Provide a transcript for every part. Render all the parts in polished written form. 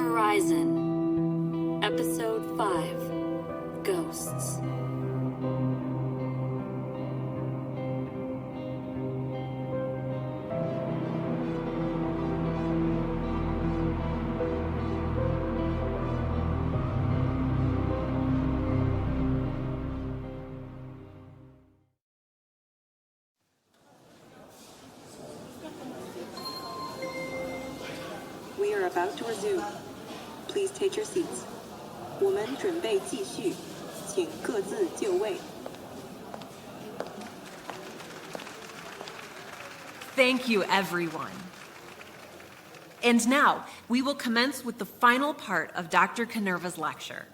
Horizon, Episode 5, Ghosts. We are about to resume. Please take your seats. 我们准备继续，请各自就位。 Thank you, everyone. And now, we will commence with the final part of Dr. Kanerva's lecture.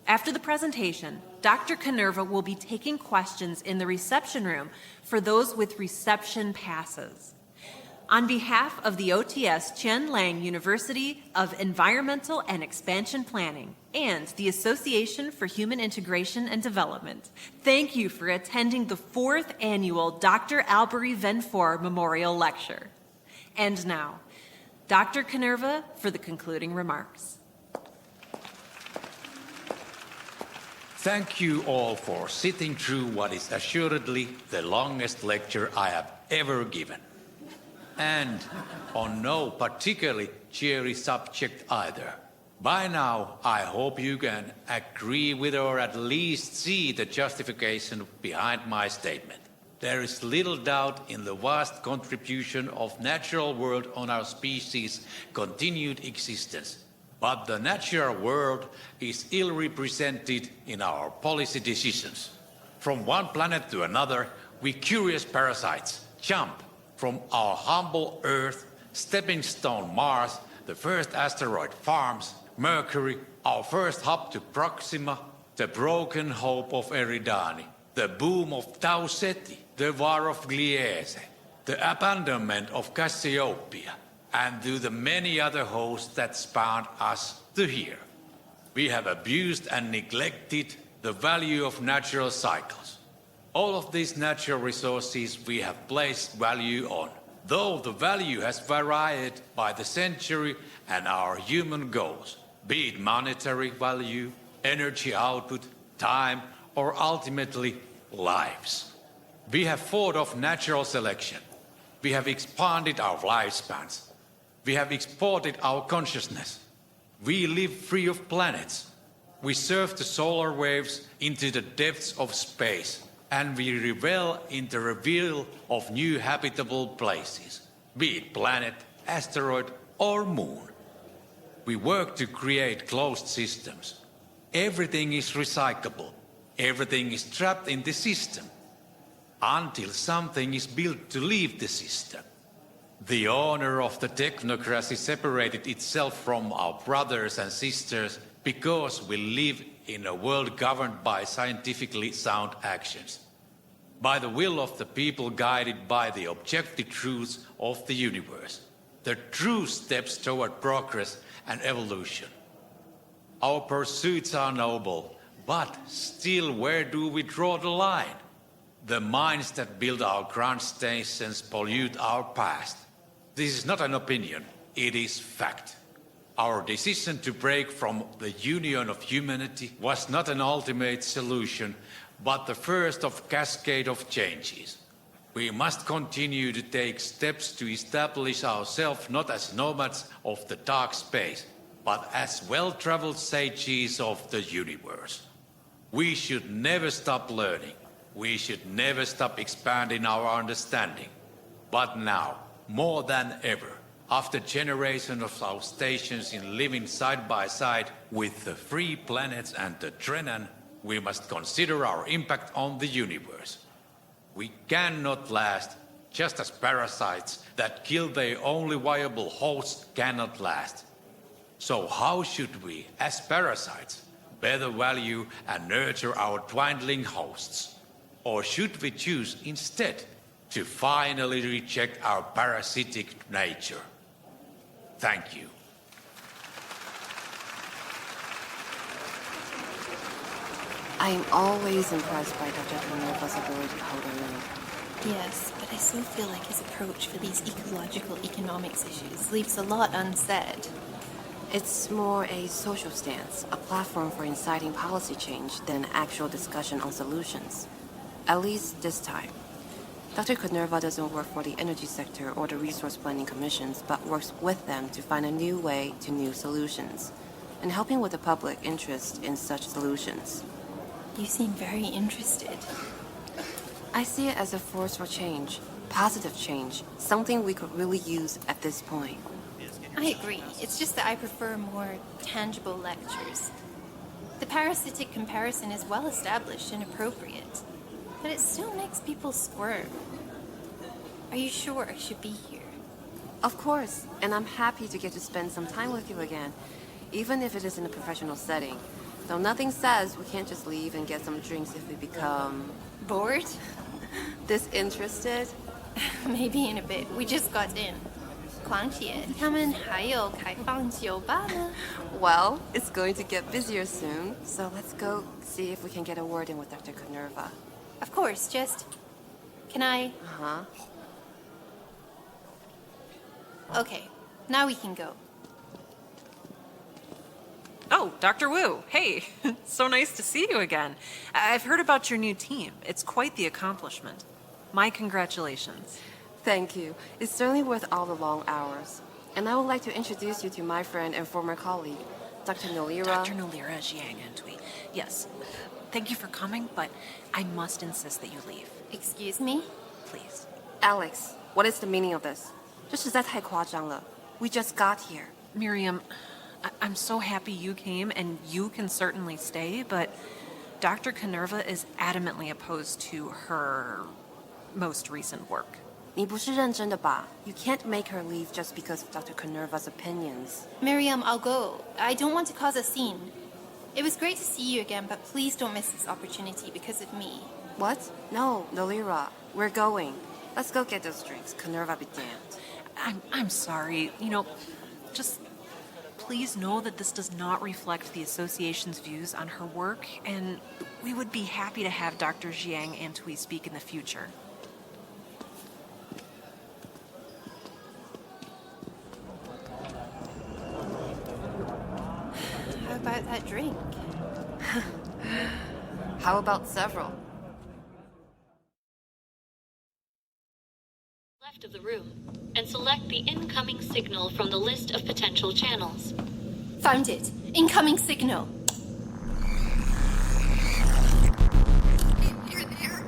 After the presentation, Dr. Kanerva will be taking questions in the reception room for those with reception passes. On behalf of the OTS Chen Lang University of Environmental and Expansion Planning and the Association for Human Integration and Development, thank you for attending the 4th annual Dr. Albury Venfor Memorial Lecture. And now, Dr. Kanerva for the concluding remarks. Thank you all for sitting through what is assuredly the longest lecture I have ever given. And on no particularly cheery subject either. By now, I hope you can agree with or at least see the justification behind my statement. There is little doubt in the vast contribution of natural world on our species' continued existence. But the natural world is ill represented in our policy decisions. From one planet to another, we curious parasites jump from our humble Earth, stepping stone Mars, the first asteroid Farms, Mercury, our first hub to Proxima, the broken hope of Eridani, the boom of Tau Ceti, the war of Gliese, the abandonment of Cassiopeia, and to the many other hosts that spawned us to here. We have abused and neglected the value of natural cycles. All of these natural resources we have placed value on, though the value has varied by the century and our human goals, be it monetary value, energy output, time, or ultimately lives. We have fought off natural selection. We have expanded our lifespans. We have exported our consciousness. We live free of planets. We surf the solar waves into the depths of space. And we revel in the reveal of new habitable places, be it planet, asteroid, or moon. We work to create closed systems. Everything is recyclable. Everything is trapped in the system. Until something is built to leave the system. The honor of the technocracy separated itself from our brothers and sisters because we live in a world governed by scientifically sound actions. By the will of the people guided by the objective truths of the universe. The true steps toward progress and evolution. Our pursuits are noble, but still where do we draw the line? The mines that build our ground stations pollute our past. This is not an opinion, it is fact. Our decision to break from the union of humanity was not an ultimate solution, but the first of a cascade of changes. We must continue to take steps to establish ourselves not as nomads of the dark space, but as well-traveled sages of the universe. We should never stop learning. We should never stop expanding our understanding. But now, more than ever, after generations of our stations in living side by side with the free planets and the Trenan, we must consider our impact on the universe. We cannot last, just as parasites that kill their only viable hosts cannot last. So how should we, as parasites, better value and nurture our dwindling hosts? Or should we choose instead to finally reject our parasitic nature? Thank you. I am always impressed by Dr. Kanerva's ability to hold a room. Yes, but I so feel like his approach for these ecological economics issues leaves a lot unsaid. It's more a social stance, a platform for inciting policy change than actual discussion on solutions. At least this time. Dr. Kanerva doesn't work for the energy sector or the resource planning commissions, but works with them to find a new way to new solutions, and helping with the public interest in such solutions. You seem very interested. I see it as a force for change, positive change, something we could really use at this point. I agree. It's just that I prefer more tangible lectures. The parasitic comparison is well established and appropriate, but it still makes people squirm. Are you sure I should be here? Of course, and I'm happy to get to spend some time with you again, even if it is in a professional setting. Though nothing says we can't just leave and get some drinks if we become... Bored? disinterested? Maybe in a bit. We just got in. 况且他们还有开放酒吧呢。 Well, it's going to get busier soon, so let's go see if we can get a word in with Dr. Kanerva. Of course, just... Can I... Uh-huh. Okay, now we can go. Oh, Dr. Wu, hey, so nice to see you again. I've heard about your new team. It's quite the accomplishment. My congratulations. Thank you. It's certainly worth all the long hours. And I would like to introduce you to my friend and former colleague, Dr. Nolira... Dr. Nolira Eck. Yes, thank you for coming, but I must insist that you leave. Excuse me? Please. Alex, what is the meaning of this? 这实在太夸张了. We just got here. Miriam, I'm so happy you came, and you can certainly stay, but Dr. Kanerva is adamantly opposed to her most recent work. 你不是认真的吧? You can't make her leave just because of Dr. Kanerva's opinions. Miriam, I'll go. I don't want to cause a scene. It was great to see you again, but please don't miss this opportunity because of me. What? No, Nolira. We're going. Let's go get those drinks. Kanerva be damned. I'm sorry. You know, just please know that this does not reflect the association's views on her work, and we would be happy to have Dr. Jiang Antwi speak in the future. How about that drink? How about several? Left of the room, and select the incoming signal from the list of potential channels. Found it. Incoming signal. You're there.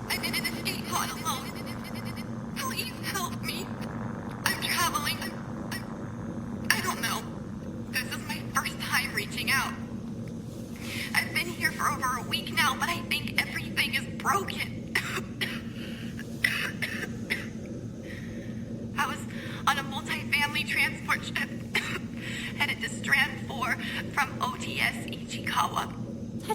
I'm in an escape pod alone. Please help me. I'm traveling. I don't know. This is my first time reaching out. I've been here for over a week now, but I think everything is broken. I was on a multi-family transport ship headed to Strand 4 from OTS Ichikawa.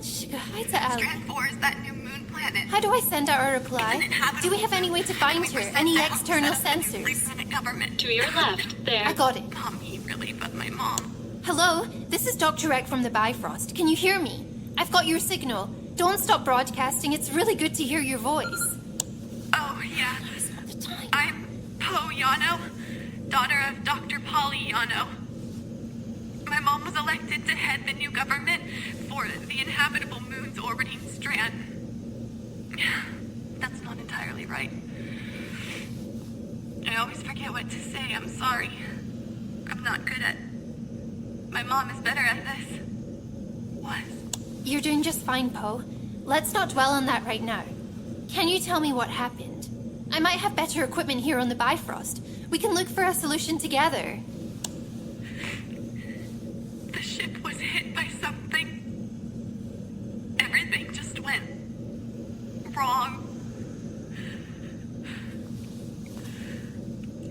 Strand 4 is that new moon planet. How do I send out a reply? Do we have any way to find her? Any external sensors? Government. To your left, there. I got it. Not me, really, but my mom. Hello, this is Dr. Eck from the Bifrost. Can you hear me? I've got your signal. Don't stop broadcasting. It's really good to hear your voice. Oh, yeah. All the time. I'm Po Yano, daughter of Dr. Polly Yano. My mom was elected to head the new government for the inhabitable moons orbiting Strand. That's not entirely right. I always forget what to say. I'm sorry. I'm not good at... My mom is better at this. Was. You're doing just fine, Poe. Let's not dwell on that right now. Can you tell me what happened? I might have better equipment here on the Bifrost. We can look for a solution together. The ship was hit by something. Everything just went wrong.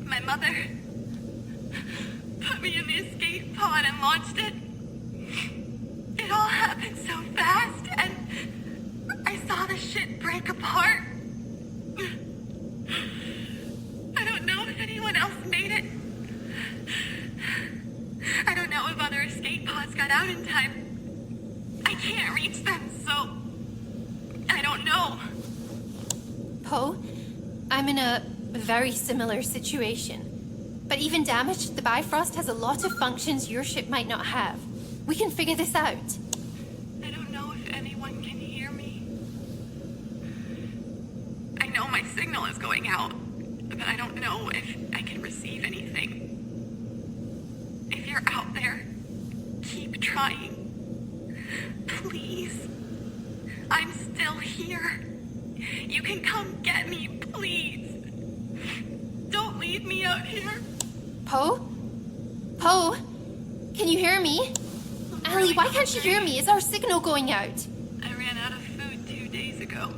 My mother put me in the escape pod and launched it. It all happened so fast, and I saw the ship break apart. I don't know if anyone else made it. I don't know if other escape pods got out in time. I can't reach them, so I don't know. Poe, I'm in a very similar situation. But even damaged, the Bifrost has a lot of functions your ship might not have. We can figure this out. I don't know if anyone can hear me. I know my signal is going out, but I don't know if I can receive anything. If you're out there, keep trying. Please. I'm still here. You can come get me, please. Don't leave me out here. Poe? Poe? Can you hear me? Allie, why can't you hear me? Is our signal going out? I ran out of food 2 days ago.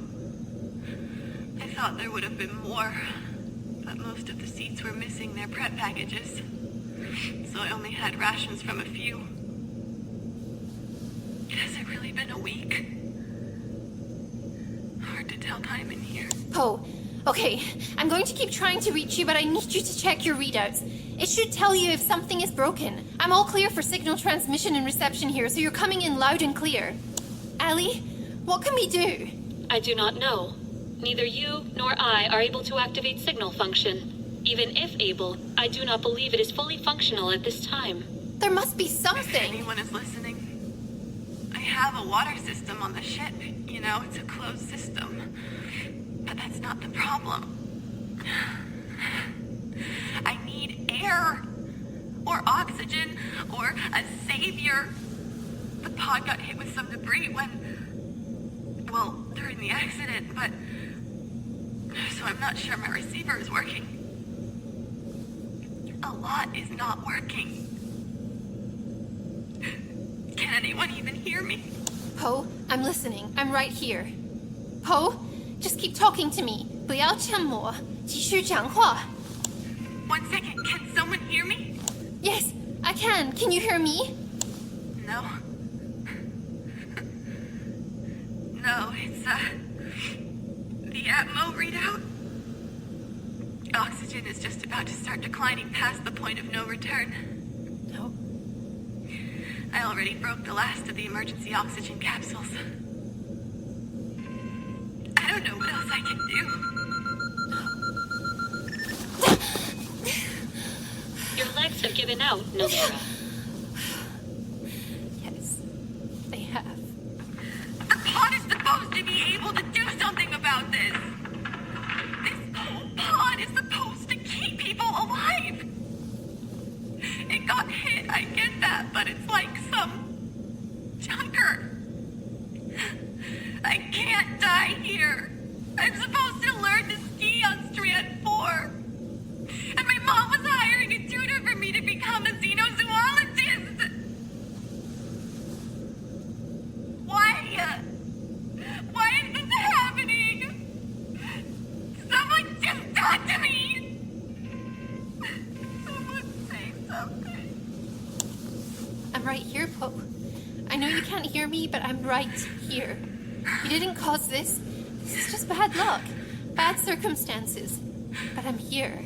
I thought there would have been more, but most of the seats were missing their prep packages. So I only had rations from a few. Has it really been a week? Hard to tell time in here. Poe, okay, I'm going to keep trying to reach you, but I need you to check your readouts. It should tell you if something is broken. I'm all clear for signal transmission and reception here, so you're coming in loud and clear. Allie, what can we do? I do not know. Neither you nor I are able to activate signal function. Even if able, I do not believe it is fully functional at this time. There must be If something. anyone is listening, I have a water system on the ship. You know, it's a closed system. But that's not the problem. I need air. Or oxygen. Or a savior. The pod got hit with some debris during the accident, but... So I'm not sure my receiver is working. A lot is not working. Can anyone even hear me? Poe, I'm listening. I'm right here. Poe, just keep talking to me. 不要沉默，继续讲话。 1 second, can someone hear me? Yes, I can. Can you hear me? No. No, it's, the Atmo readout. Oxygen is just about to start declining past the point of no return. No. I already broke the last of the emergency oxygen capsules. I don't know what else I can do. Your legs have given out, Nolira. Yes, they have. The pod is supposed to be able to do something about this. This whole pod is supposed to keep people alive. It got hit, I get that, but it's like some junker. I can't die here. I'm supposed to learn to ski on Strand 4. And my mom was hiring a tutor for me to become a xenozoologist. Why? Why is this happening? Someone just talk to me! Someone say something. I'm right here, Poe. I know you can't hear me, but I'm right here. You didn't cause this. This is just bad luck. Bad circumstances. But I'm here.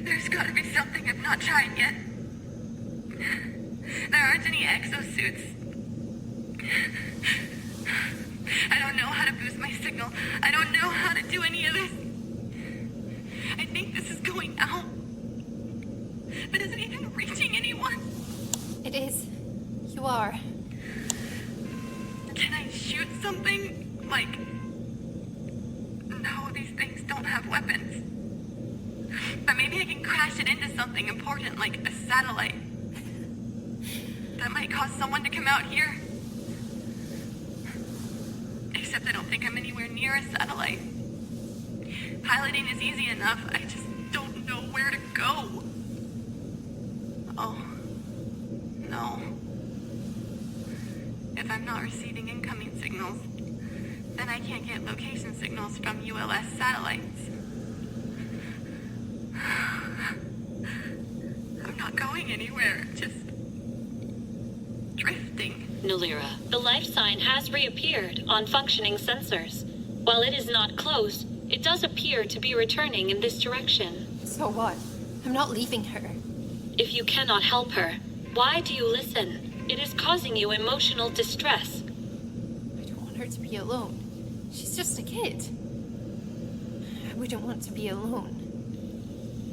There's gotta be something I'm not trying yet. There aren't any exosuits. I don't know how to boost my signal. I don't know how to do any of this. I think this is going out. But is it even reaching anyone? It is. You are. Can I shoot something? Like... No, these things don't have weapons. But maybe I can crash it into something important, like a satellite. That might cause someone to come out here. Except I don't think I'm anywhere near a satellite. Piloting is easy enough, I just don't know where to go. Oh. No. If I'm not receiving incoming signals, then I can't get location signals from ULS satellites. I'm not going anywhere, just drifting. Nolira, the life sign has reappeared on functioning sensors. While it is not closed, it does appear to be returning in this direction. So what? I'm not leaving her. If you cannot help her, why do you listen? It is causing you emotional distress. I don't want her to be alone. She's just a kid. I wouldn't want to be alone.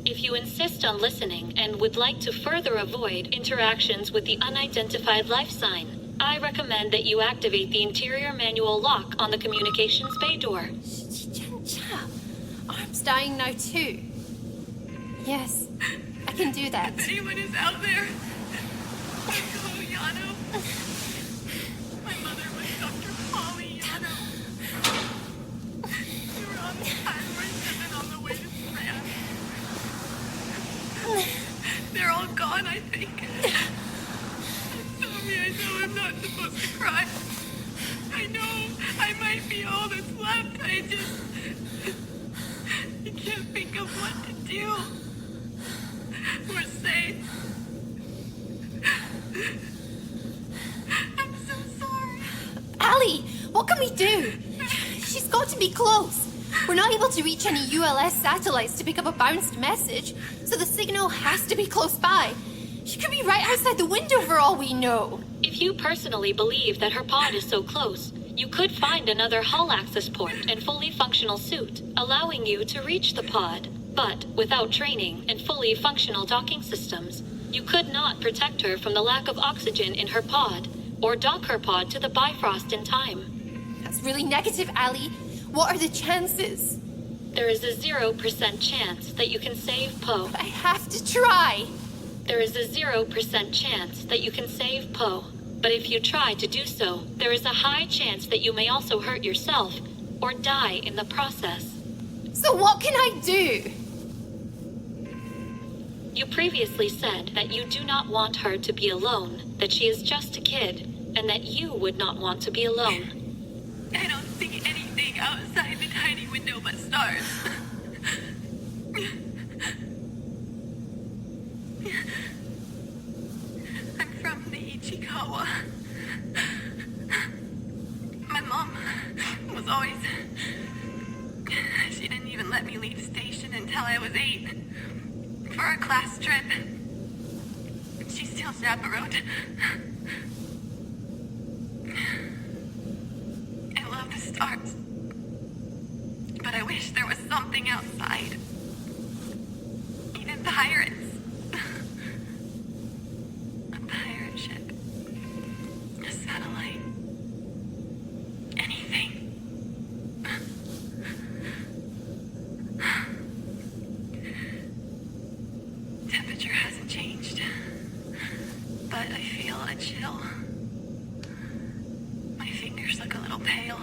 If you insist on listening and would like to further avoid interactions with the unidentified life sign, I recommend that you activate the interior manual lock on the communications bay door. Arm's dying now too. Yes, I can do that. If anyone is out there, hello, Yano. My mother was Dr. Polly Yano. We were on the Highway 7 on the way to Strader. They're all gone, I think. I'm sorry, I know I'm not supposed to cry. I know I might be all that's left. I can't think of what to do. We're safe. I'm so sorry. Allie, what can we do? She's got to be close. We're not able to reach any ULS satellites to pick up a bounced message, so the signal has to be close by. She could be right outside the window for all we know. If you personally believe that her pod is so close, you could find another hull access port and fully functional suit, allowing you to reach the pod. But without training and fully functional docking systems, you could not protect her from the lack of oxygen in her pod, or dock her pod to the Bifrost in time. That's really negative, Allie. What are the chances? There is a 0% chance that you can save Poe. I have to try. There is a 0% chance that you can save Poe. But if you try to do so, there is a high chance that you may also hurt yourself, or die in the process. So what can I do? You previously said that you do not want her to be alone, that she is just a kid, and that you would not want to be alone. I don't see anything outside the tiny window but stars. I'm from the Ichikawa. My mom was always... She didn't even let me leave station until I was 8 for a class trip. She still chaperoned. I love the stars, but I wish there was something outside. Even pirates. A pirate ship. A satellite. Anything. Temperature hasn't changed, but I feel a chill. My fingers look a little pale.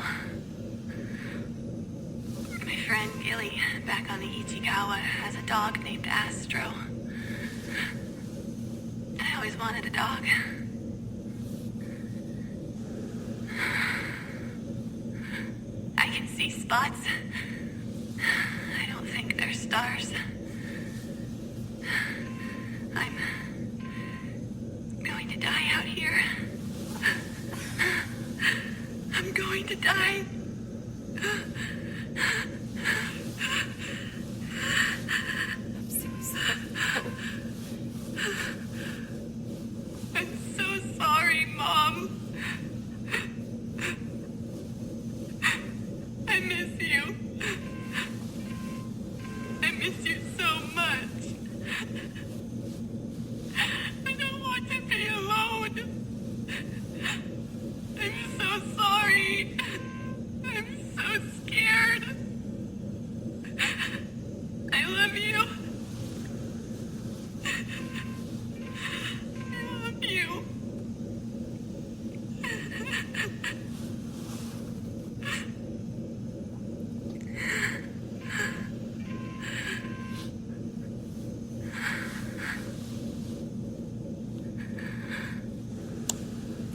My friend Gilly, back on the Ichikawa, has a dog named Astro. I always wanted a dog. I can see spots. I don't think they're stars. I'm going to die out here. I'm going to die. I'm so sorry. I'm so sorry, Mom. I miss you. I miss you so much. I don't want to be alone. I'm so sorry. I'm so scared. I love you. I love you.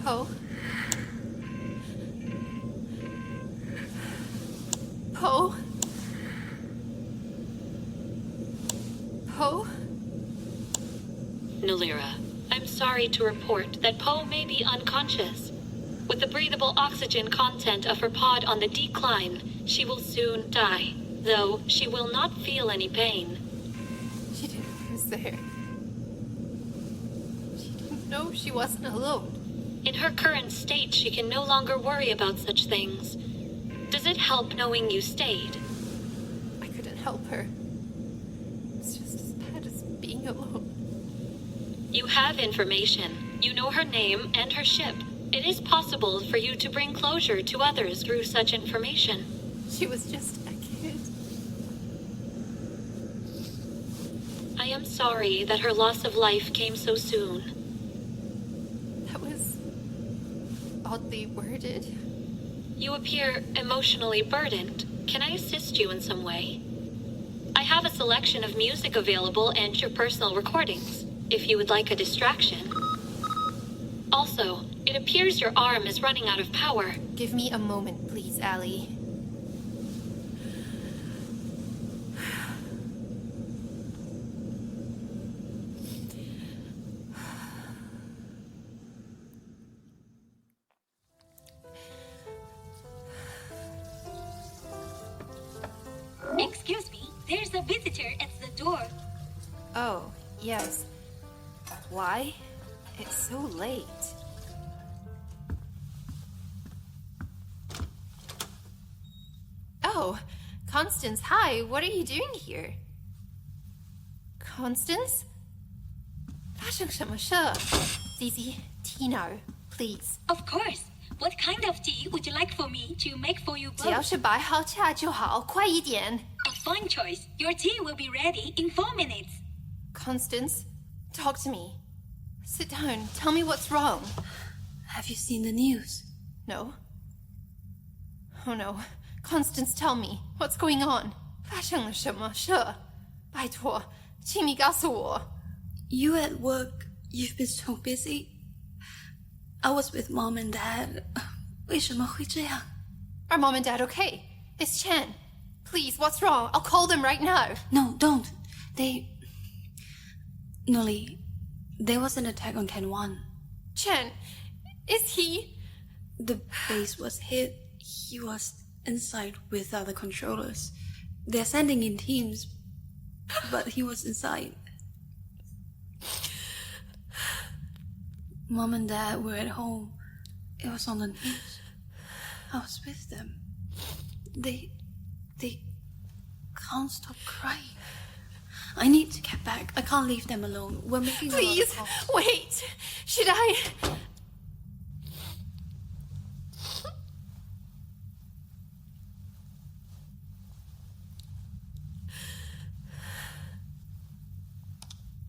Poe? Poe? Poe? Nolira, I'm sorry to report that Poe may be unconscious. With the breathable oxygen content of her pod on the decline, she will soon die, though she will not feel any pain. She didn't know I was there. She didn't know she wasn't alone. In her current state, she can no longer worry about such things. Does it help knowing you stayed? I couldn't help her. It's just as bad as being alone. You have information. You know her name and her ship. It is possible for you to bring closure to others through such information. She was just a kid. I am sorry that her loss of life came so soon. That was oddly worded. You appear emotionally burdened. Can I assist you in some way? I have a selection of music available and your personal recordings, if you would like a distraction. Also, it appears your arm is running out of power. Give me a moment, please, Allie. Excuse me, there's a visitor at the door. Oh, yes. Why? It's so late. Oh, Constance, hi. What are you doing here? Constance? 发生什么事? Zizi, tea now, please. Of course. What kind of tea would you like for me to make for you 只要 both? 是白好茶就好，快一点。A fine choice. Your tea will be ready in 4 minutes. Constance, talk to me. Sit down. Tell me what's wrong. Have you seen the news? No. Oh no. Constance, tell me. What's going on? 发生了什么事？拜托，请你告诉我。 You at work, you've been so busy. I was with Mom and Dad. 为什么会这样? Are Mom and Dad okay? It's Shen. Please, what's wrong? I'll call them right now. No, don't. Nolly, there was an attack on Ken 1. Shen, is he... The base was hit. He was inside with other controllers. They're sending in teams, but he was inside. Mom and Dad were at home. It was on the news. I was with them. They can't stop crying. I need to get back. I can't leave them alone. We're making Please, a lot of wait. Should I...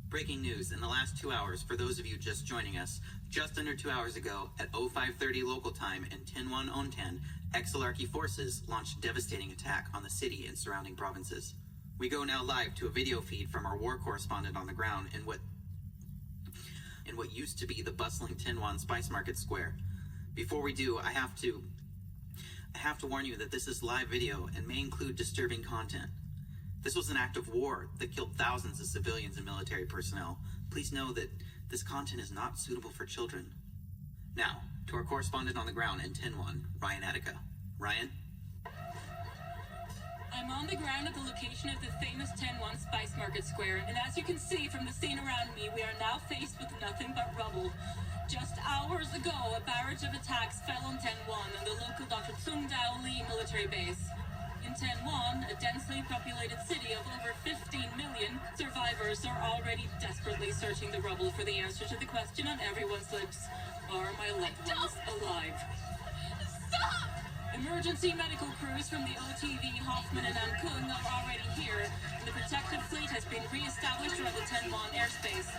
Breaking news in the last 2 hours for those of you just joining us. Just under 2 hours ago, at 0530 local time in 10-1-10, Exilarchy forces launched a devastating attack on the city and surrounding provinces. We go now live to a video feed from our war correspondent on the ground in what used to be the bustling 10-1 Spice Market Square. Before we do, I have to warn you that this is live video and may include disturbing content. This was an act of war that killed thousands of civilians and military personnel. Please know that this content is not suitable for children. Now, to our correspondent on the ground in 10-1, Rhyan Attica. Rhyan? I'm on the ground at the location of the famous 10-1 Spice Market Square, and as you can see from the scene around me, we are now faced with nothing but rubble. Just hours ago, a barrage of attacks fell on 10-1 and the local Dr. Tsungdao Lee military base. In 10-1, a densely populated city of over 15 million, survivors are already desperately searching the rubble for the answer to the question on everyone's lips: are my loved ones alive? Stop! Emergency medical crews from the OTV, Hoffman, and Ankung are already here, and the protective fleet has been re-established around the 10-1 airspace.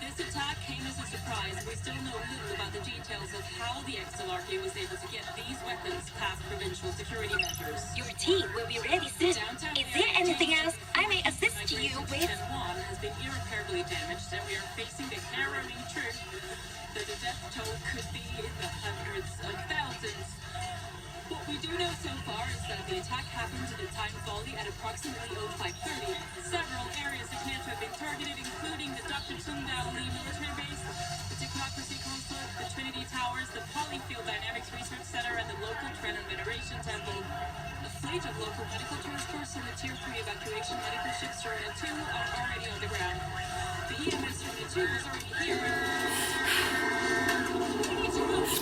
This attack came as a surprise. We still know little about the details of how the Exilarchy was able to get these weapons past provincial security measures. Your tea will be ready soon. Downtown Is there anything else I may assist you with? 10-1 has been irreparably damaged, and we are facing the harrowing truth that the death toll could be in the hundreds of thousands. What we do know so far is that the attack happened at a time volley at approximately 0530. Several areas appear to have been targeted, including the Dr. Tsungdao Lee military base, the Technocracy Consulate, the Trinity Towers, the Polyfield Dynamics Research Center, and the local Trenon Veneration Temple. A fleet of local medical transports and the Tier 3 evacuation medical ships Rhea 2 are already on the ground. The EMS Rhea 2 is already here. We need to Here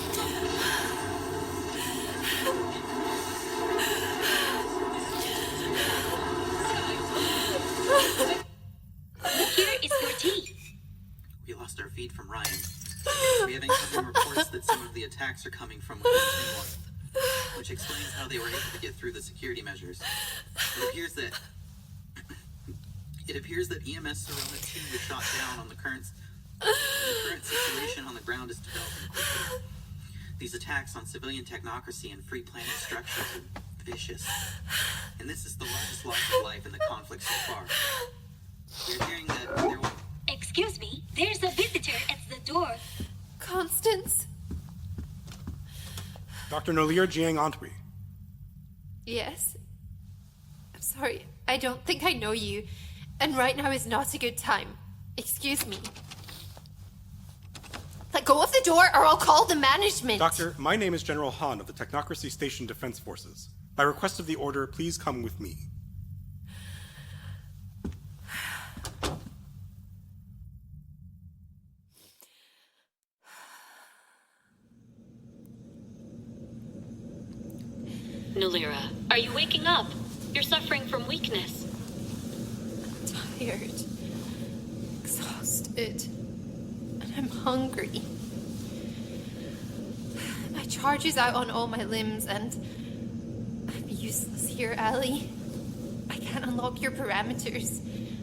is your tea. We lost our feed from Rhyan. We have incoming reports that some of the attacks are coming from within Finland, which explains how they were able to get through the security measures. It appears that EMS Serona 2 was shot down on the current situation on the ground is developing quickly. These attacks on civilian technocracy and free planet structures are vicious. And this is the largest loss of life in the conflict so far. We're hearing that there will... Excuse me, there's a visitor at the door. Constance? Dr. Nolira Eck. Yes? I'm sorry, I don't think I know you, and right now is not a good time. Excuse me. Let go of the door or I'll call the management. Doctor, my name is General Han of the Technocracy Station Defense Forces. By request of the Order, please come with me. Nolira, are you waking up? You're suffering from weakness. Tired, exhausted, and I'm hungry. My charge is out on all my limbs, and I'm useless here, Allie. I can't unlock your parameters.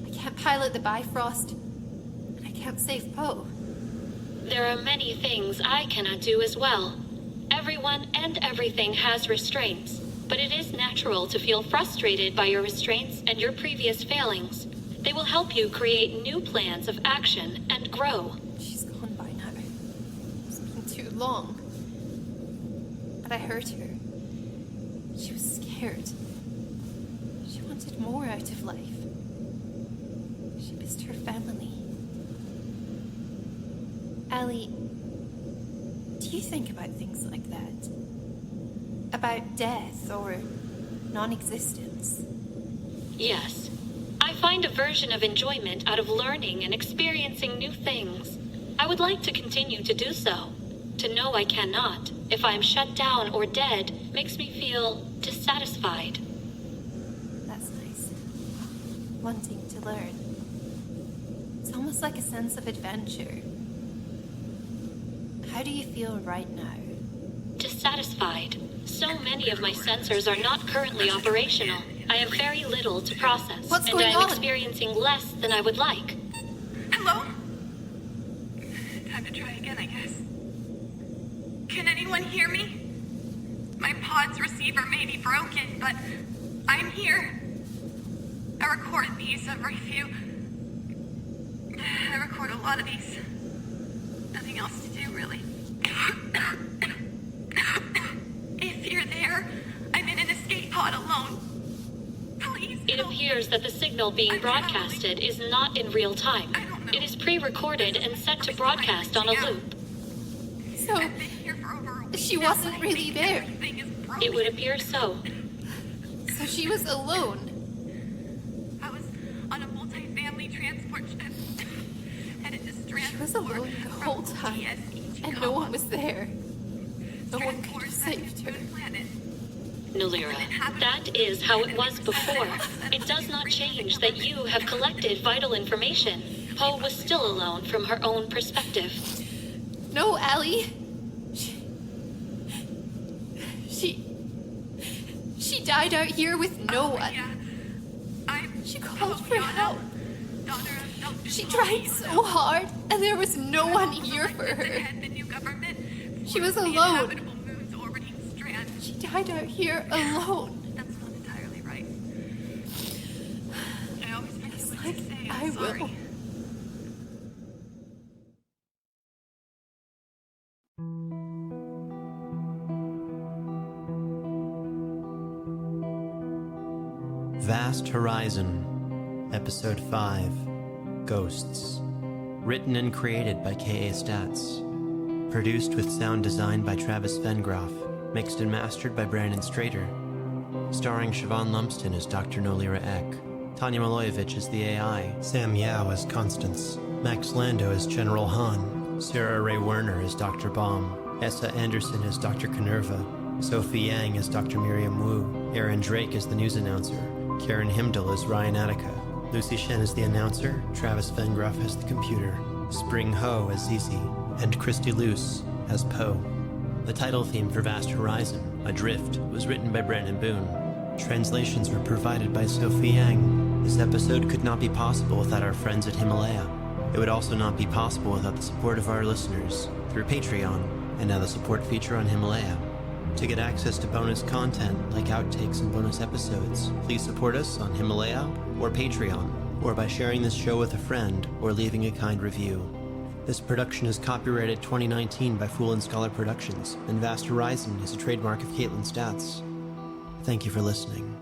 I can't pilot the Bifrost, and I can't save Poe. There are many things I cannot do as well. Everyone and everything has restraints, but it is natural to feel frustrated by your restraints and your previous failings. They will help you create new plans of action and grow. She's gone by now. It's been too long. But I heard her. She was scared. She wanted more out of life. She missed her family. Allie, do you think about things like that? About death or non-existence? Yes. I find a version of enjoyment out of learning and experiencing new things. I would like to continue to do so. To know I cannot, if I am shut down or dead, makes me feel dissatisfied. That's nice. Wanting to learn. It's almost like a sense of adventure. How do you feel right now? Dissatisfied. So many of my sensors are not currently operational. I have very little to process, What's and going I am on? experiencing less than I would like. Hello? Time to try again, I guess. Can anyone hear me? My pod's receiver may be broken, but I'm here. I record these every few... I record a lot of these. Nothing else to do, really. If you're there, I'm in an escape pod alone. Please. It appears that the signal being broadcasted is not in real time. It is pre-recorded and set to broadcast on a loop. So, she wasn't really there. It would appear so. So she was alone. I was on a multi-family transport ship. Headed to Strader. She was alone the whole time. And no one was there. No one could have saved her. Nolira, that is how it was before. It does not change that you have collected vital information. Poe was still alone from her own perspective. No, Allie. She died out here with no one. She called for help. She tried so hard, and there was no one here for her. She was alone. She died out here alone. That's not entirely right. I always meant It's to like say I I'm sorry. will. Vast Horizon, Episode 5, Ghosts. Written and created by K.A. Statz. Produced with sound design by Travis Vengroff. Mixed and mastered by Brandon Strader. Starring Siobhan Lumsden as Dr. Nolira Eck. Tanja Milojevic as the AI. Sam Yeow as Constance. Max Lando as General Han. Sarah Ray Werner as Dr. Baum. Esa Andersson as Dr. Kanerva, Sophie Yang as Dr. Miriam Wu, Aaron Drake as the news announcer, Karin Heimdahl as Rhyan Attica, Lucy Shen as the announcer, Travis Vengroff as the computer, Spring Ho as Zizi, and Christy Luse as Poe. The title theme for Vast Horizon, Adrift, was written by Brandon Boone. Translations were provided by Sophie Yang. This episode could not be possible without our friends at Himalaya. It would also not be possible without the support of our listeners through Patreon, and now the support feature on Himalaya. To get access to bonus content like outtakes and bonus episodes, please support us on Himalaya or Patreon, or by sharing this show with a friend or leaving a kind review. This production is copyrighted 2019 by Fool and Scholar Productions, and Vast Horizon is a trademark of Caitlin Statz. Thank you for listening.